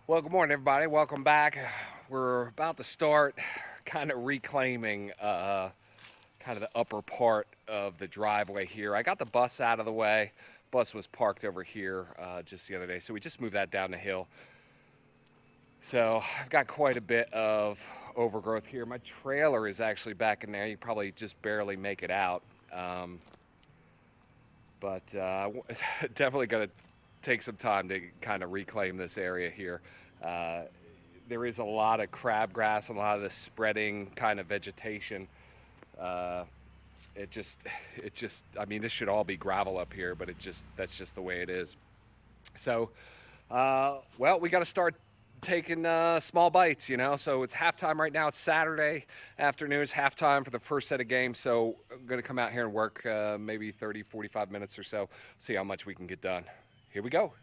Well, good morning, everybody. Welcome back. We're about to start kind of reclaiming kind of the upper part of the driveway here. I got the bus out of the way. Bus was parked over here just the other day, so we just moved that down the hill. So I've got quite a bit of overgrowth here. My trailer is actually back in there. You probably just barely make it out. But definitely going to take some time to kind of reclaim this area here. Uh, there is a lot of crabgrass and a lot of this spreading kind of vegetation. Uh, it just, I mean, this should all be gravel up here, but that's just the way it is. So, well, we got to start taking small bites, you know. So it's halftime right now. It's Saturday afternoon. It's halftime for the first set of games. So I'm going to come out here and work maybe 30, 45 minutes or so, see how much we can get done. Here we go.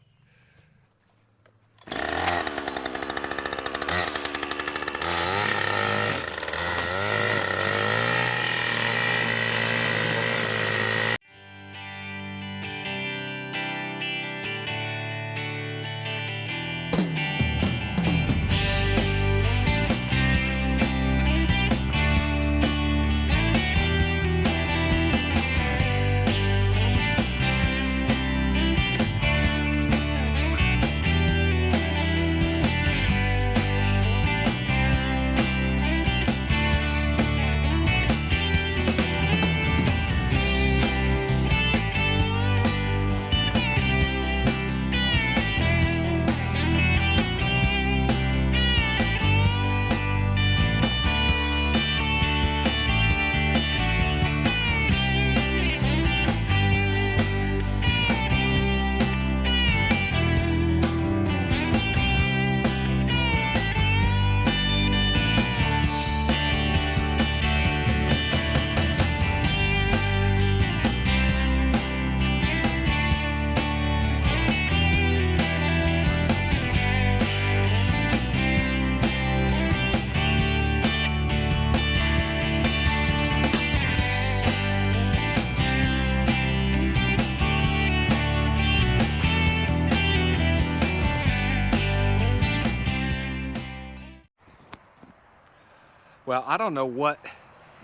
Well, I don't know what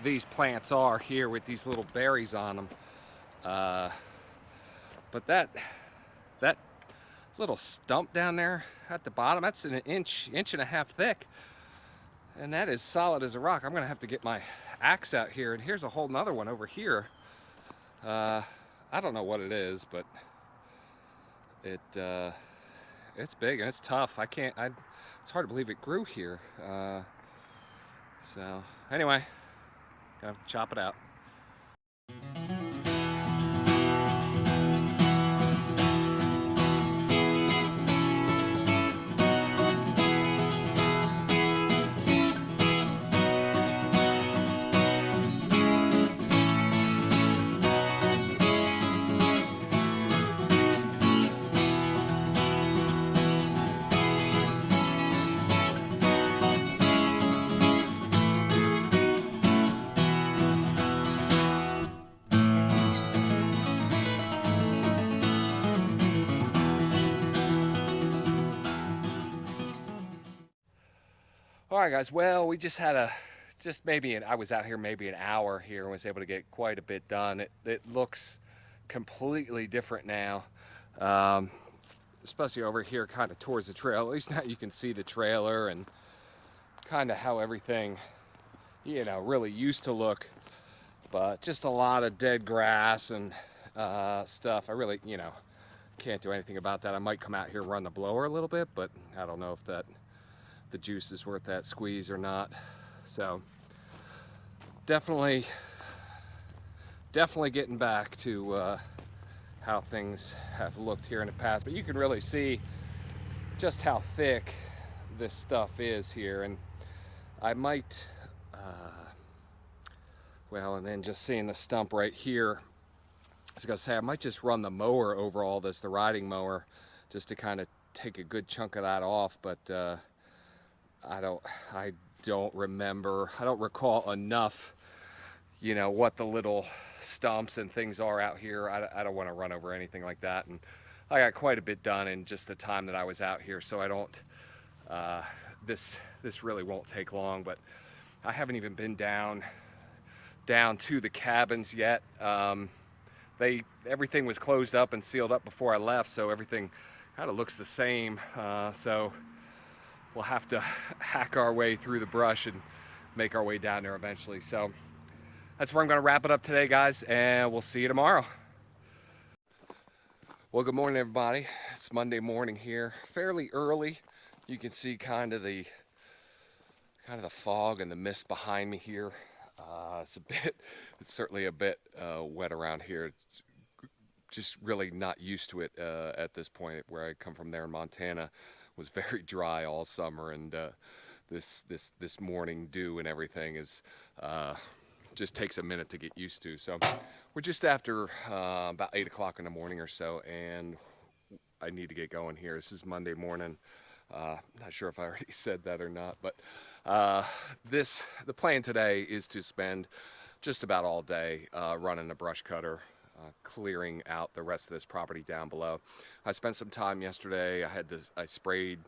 these plants are here with these little berries on them, but that little stump down there at the bottom, that's an inch and a half thick, and that is solid as a rock. I'm gonna have to get my axe out here, and here's a whole nother one over here. I don't know what it is, but it's big and it's tough. It's hard to believe it grew here. So anyway, gotta chop it out. All right, guys. Well, we just had I was out here maybe an hour here and was able to get quite a bit done. It looks completely different now, especially over here kind of towards the trail. At least now you can see the trailer and kind of how everything, you know, really used to look. But just a lot of dead grass and stuff. I really, you know, can't do anything about that. I might come out here and run the blower a little bit, but I don't know if the juice is worth that squeeze or not. So definitely getting back to how things have looked here in the past, but you can really see just how thick this stuff is here. And I might well, and then just seeing the stump right here, I was gonna say I might just run the mower over all this, the riding mower, just to kind of take a good chunk of that off. But I don't remember, I don't recall enough, you know, what the little stumps and things are out here. I don't want to run over anything like that. And I got quite a bit done in just the time that I was out here, so I don't This really won't take long, but I haven't even been down to the cabins yet. Everything was closed up and sealed up before I left, so everything kind of looks the same. So we'll have to hack our way through the brush and make our way down there eventually. So that's where I'm going to wrap it up today, guys, and we'll see you tomorrow. Well, good morning, everybody. It's Monday morning here, fairly early. You can see kind of the fog and the mist behind me here. It's certainly a bit wet around here. Just really not used to it at this point. Where I come from there in Montana was very dry all summer, and this morning dew and everything is just takes a minute to get used to. So we're just after about 8 o'clock in the morning or so, and I need to get going here. This is Monday morning. Not sure if I already said that or not, but the plan today is to spend just about all day running the brush cutter, clearing out the rest of this property down below. I spent some time yesterday. I sprayed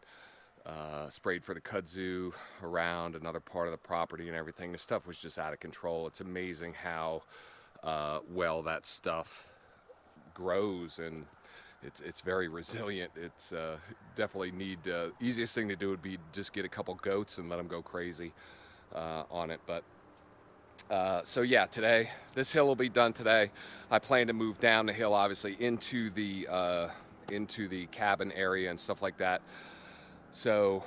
for the kudzu around another part of the property and everything. The stuff was just out of control. It's amazing how well that stuff grows, and it's very resilient. It's definitely easiest thing to do would be just get a couple goats and let them go crazy on it. But so yeah, today this hill will be done today. I plan to move down the hill, obviously into the cabin area and stuff like that. So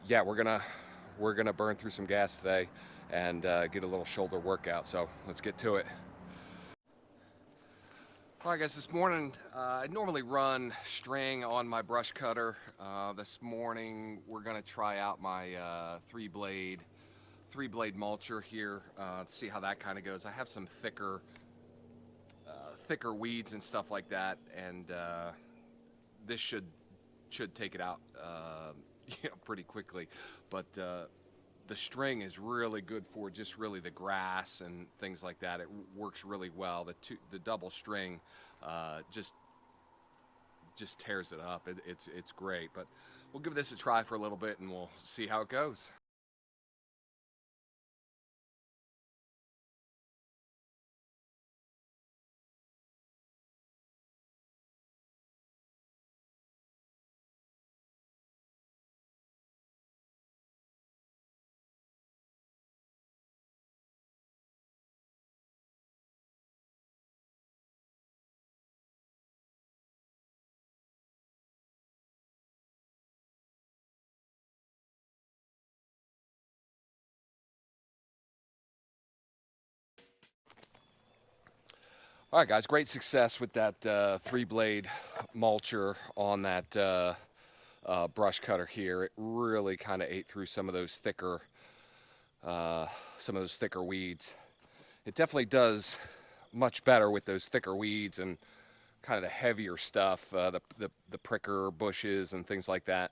yeah, we're gonna burn through some gas today and get a little shoulder workout. So let's get to it. All right, guys, this morning I normally run string on my brush cutter. This morning we're gonna try out my three blade mulcher here to see how that kind of goes. I have some thicker weeds and stuff like that, and this should take it out pretty quickly. But the string is really good for just really the grass and things like that. It works really well. The double string just tears it up. It's great. But we'll give this a try for a little bit and we'll see how it goes. All right, guys, great success with that three-blade mulcher on that brush cutter here. It really kind of ate through some of those thicker weeds. It definitely does much better with those thicker weeds and kind of the heavier stuff, the pricker bushes and things like that.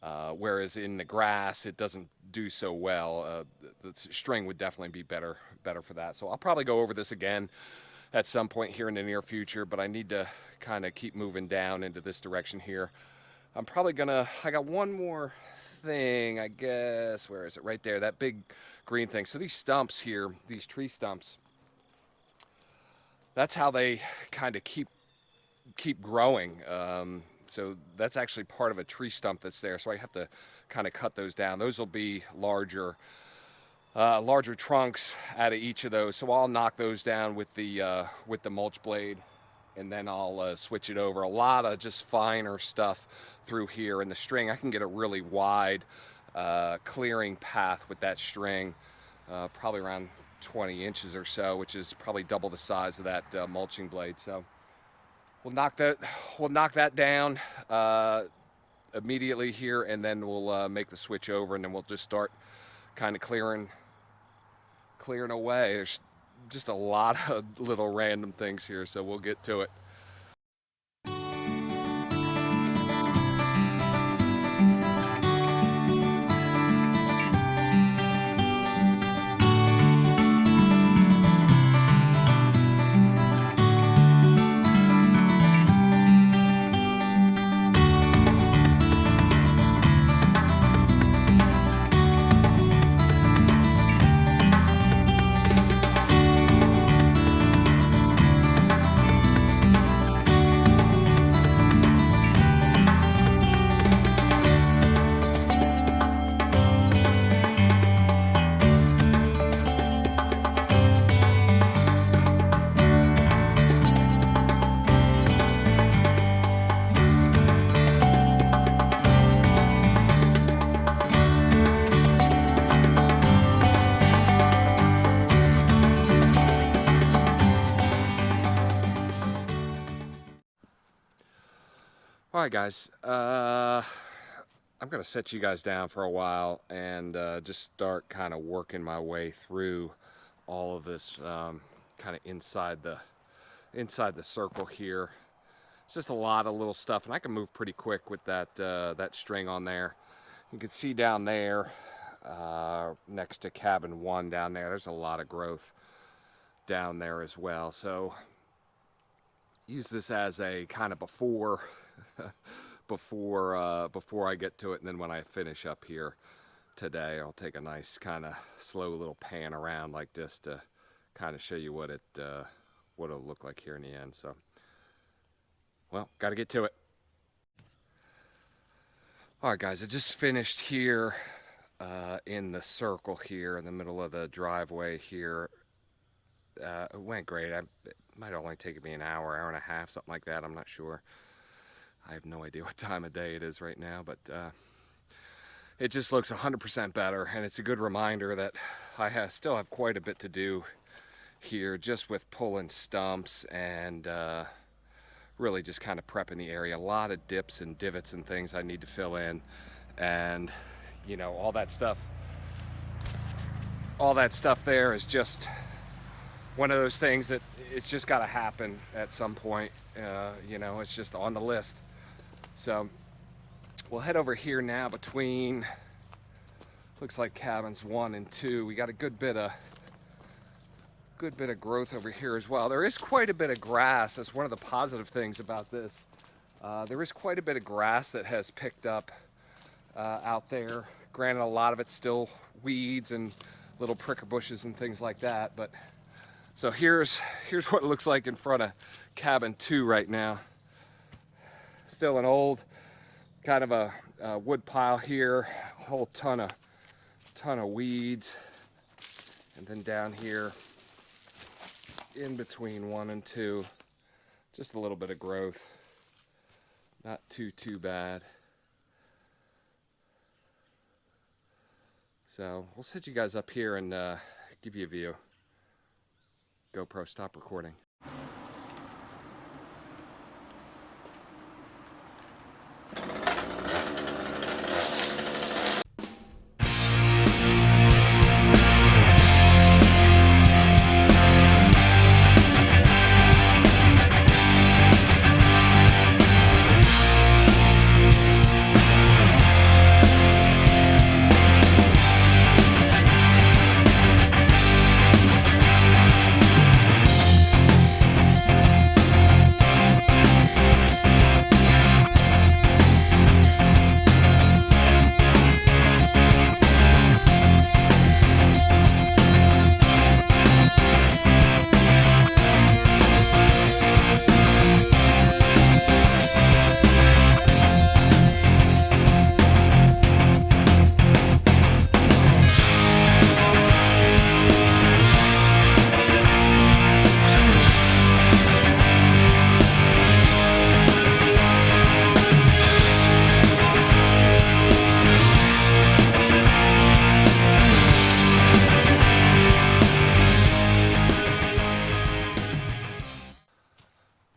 Whereas in the grass, it doesn't do so well. The string would definitely be better for that. So I'll probably go over this again at some point here in the near future, but I need to kind of keep moving down into this direction here. I'm probably I got one more thing, I guess. Where is it? Right there, that big green thing. So these stumps here, these tree stumps, that's how they kind of keep growing. So that's actually part of a tree stump that's there. So I have to kind of cut those down. Those will be larger trunks out of each of those. So I'll knock those down with the mulch blade, and then I'll switch it over. A lot of just finer stuff through here. And the string, I can get a really wide clearing path with that string, probably around 20 inches or so, which is probably double the size of that mulching blade. So we'll knock that down immediately here, and then we'll make the switch over, and then we'll just start kind of clearing away. There's just a lot of little random things here, so we'll get to it. right, guys. I'm gonna set you guys down for a while and just start kind of working my way through all of this kind of inside the circle here. It's just a lot of little stuff, and I can move pretty quick with that string on there. You can see down there next to cabin 1 down there, there's a lot of growth down there as well. So use this as a kind of before before I get to it, and then when I finish up here today, I'll take a nice kind of slow little pan around like this to kind of show you what it'll look like here in the end. So, well, got to get to it. All right, guys, I just finished here in the circle here in the middle of the driveway here. It went great. It might only take me an hour and a half, something like that. I'm not sure. I have no idea what time of day it is right now, but it just looks 100% better, and it's a good reminder that I still have quite a bit to do here just with pulling stumps and really just kind of prepping the area. A lot of dips and divots and things I need to fill in, and you know, all that stuff there is just one of those things that it's just got to happen at some point. You know, it's just on the list. So we'll head over here now between, looks like cabins 1 and 2. We got a good bit of growth over here as well. There is quite a bit of grass. That's one of the positive things about this. There is quite a bit of grass that has picked up out there. Granted, a lot of it's still weeds and little pricker bushes and things like that. But so here's what it looks like in front of cabin 2 right now. Still an old kind of a wood pile here, a whole ton of weeds, and then down here in between 1 and 2, just a little bit of growth, not too bad. So we'll set you guys up here and give you a view. GoPro, stop recording.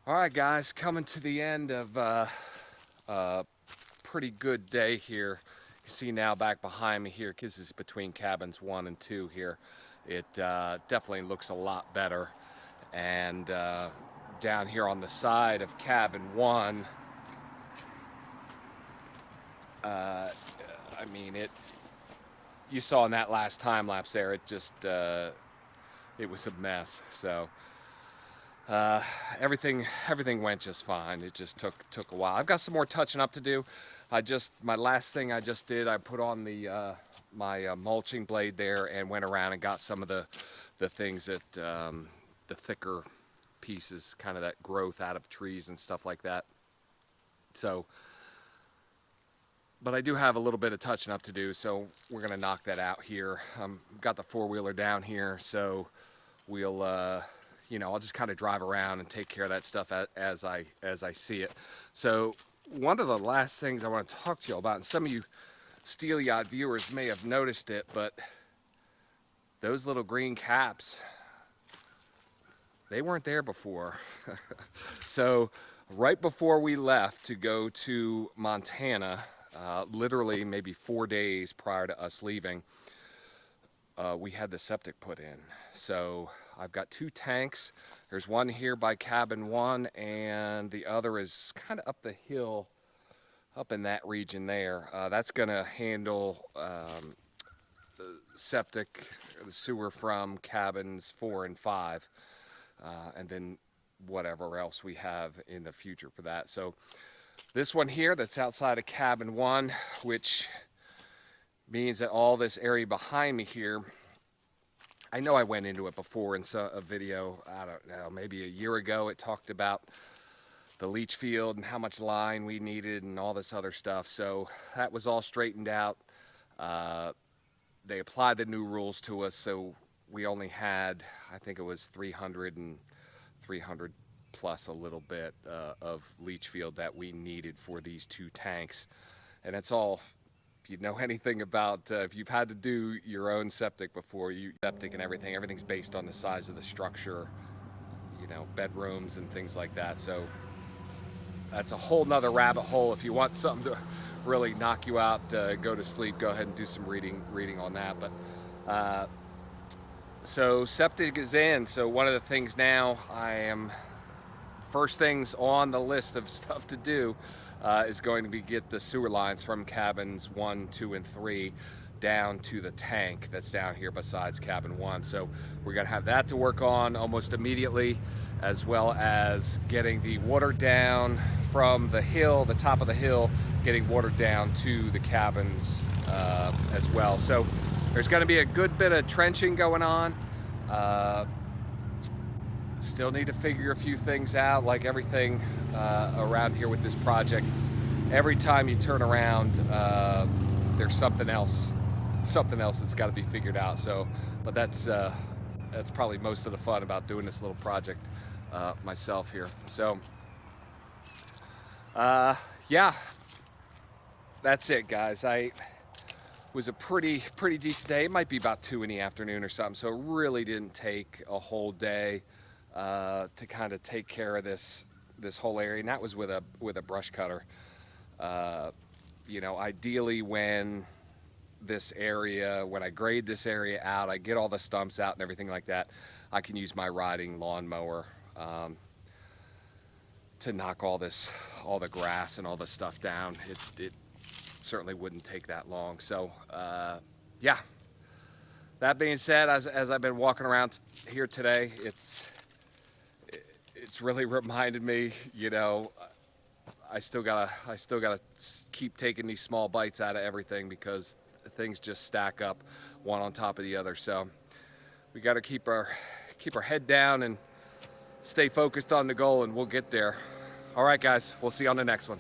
Alright guys, coming to the end of a pretty good day here. You see now back behind me here, because it's between cabins 1 and 2 here. It definitely looks a lot better. And down here on the side of cabin 1, I mean, you saw in that last time lapse there, it just, it was a mess. So everything went just fine. It just took a while. I've got some more touching up to do. My last thing I just did, I put on the my mulching blade there and went around and got some of the things that the thicker pieces, kind of that growth out of trees and stuff like that. So, but I do have a little bit of touching up to do, so we're gonna knock that out here. Got the 4-wheeler down here, so we'll you know, I'll just kind of drive around and take care of that stuff as I see it. So one of the last things I want to talk to you about, and some of you Steel Yacht viewers may have noticed it, but those little green caps, they weren't there before. So Right before we left to go to Montana, literally maybe 4 days prior to us leaving, we had the septic put in. So I've got 2 tanks. There's one here by cabin 1, and the other is kind of up the hill, up in that region there. That's going to handle the septic, the sewer from cabins 4 and 5, and then whatever else we have in the future for that. So this one here that's outside of cabin 1, which means that all this area behind me here, I know I went into it before in a video, I don't know, maybe a year ago. It talked about the leach field and how much line we needed and all this other stuff. So that was all straightened out. They applied the new rules to us, so we only had, I think it was 300 plus a little bit of leach field that we needed for these 2 tanks. And it's all, if you know anything about, if you've had to do your own septic before, septic and everything's based on the size of the structure, you know, bedrooms and things like that. So that's a whole nother rabbit hole. If you want something to really knock you out, go to sleep, go ahead and do some reading on that. But so septic is in. So one of the things now, first things on the list of stuff to do is going to be get the sewer lines from cabins 1, 2, and 3 down to the tank that's down here besides cabin 1. So we're going to have that to work on almost immediately, as well as getting the water down from the hill, the top of the hill, getting water down to the cabins as well. So there's going to be a good bit of trenching going on. Still need to figure a few things out, like everything around here with this project. Every time you turn around, there's something else that's got to be figured out. So, but that's probably most of the fun about doing this little project myself here. So, yeah, that's it, guys. Was a pretty decent day. It might be about 2 in the afternoon or something, so it really didn't take a whole day to kind of take care of this whole area, and that was with a brush cutter. You know, ideally when I grade this area out, I get all the stumps out and everything like that, I can use my riding lawnmower to knock all the grass and all the stuff down. It certainly wouldn't take that long. So yeah, that being said, as I've been walking around here today, it's really reminded me, you know, I still gotta keep taking these small bites out of everything, because things just stack up one on top of the other. So we got to keep our head down and stay focused on the goal, and we'll get there. All right, guys, we'll see you on the next one.